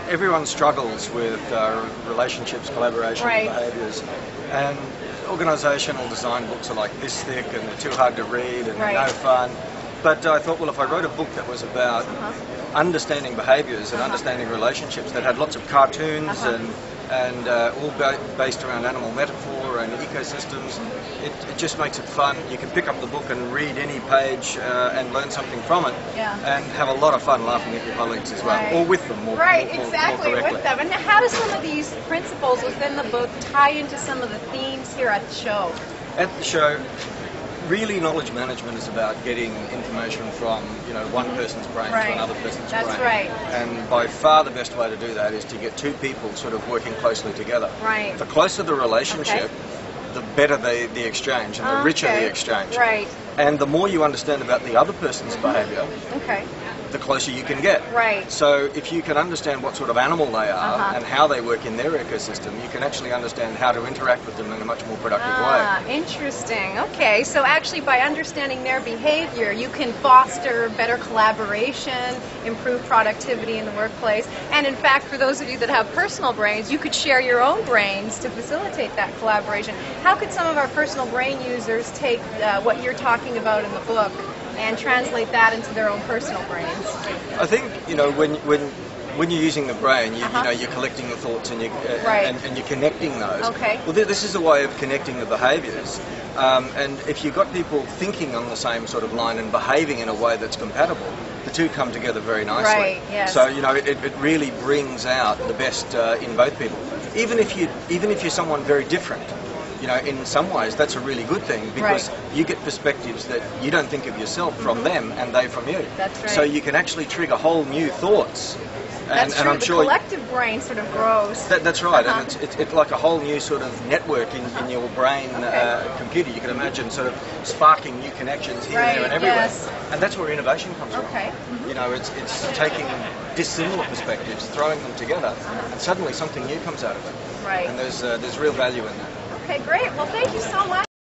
everyone struggles with relationships, collaboration, Right. behaviours, and organisational design books are like this thick and they're too hard to read and Right. no fun. But I thought, well, if I wrote a book that was about understanding behaviours and understanding relationships, that had lots of cartoons and all based around animal metaphor and ecosystems, it just makes it fun. You can pick up the book and read any page and learn something from it, and have a lot of fun laughing at your colleagues as well, or with them more, exactly, more correctly. with them. And how do some of these principles within the book tie into some of the themes here at the show? At the show, really knowledge management is about getting information from one person's brain to another person's brain. That's right. And by far the best way to do that is to get two people sort of working closely together. Right. The closer the relationship, the better the exchange and the richer the exchange. Right. And the more you understand about the other person's behaviour, the closer you can get. Right. So if you can understand what sort of animal they are and how they work in their ecosystem, you can actually understand how to interact with them in a much more productive way. Interesting. Okay, so actually by understanding their behavior, you can foster better collaboration, improve productivity in the workplace, and in fact, for those of you that have personal brains, you could share your own brains to facilitate that collaboration. How could some of our personal brain users take what you're talking about in the book and translate that into their own personal brains? I think when you're using the brain, you're collecting the thoughts and you're connecting those. Okay. Well, this is a way of connecting the behaviours, and if you've got people thinking on the same sort of line and behaving in a way that's compatible, the two come together very nicely. Right. Yes. So it really brings out the best in both people. Even if you're someone very different. In some ways, that's a really good thing because you get perspectives that you don't think of yourself from them and they from you. That's right. So you can actually trigger whole new thoughts. That's true. I'm the sure collective brain sort of grows. That's right, and it's like a whole new sort of network in your brain computer. You can imagine sort of sparking new connections here, there, and everywhere. Yes. And that's where innovation comes from. Okay. It's taking dissimilar perspectives, throwing them together, and suddenly something new comes out of it. Right. And there's real value in that. Okay, great. Well, thank you so much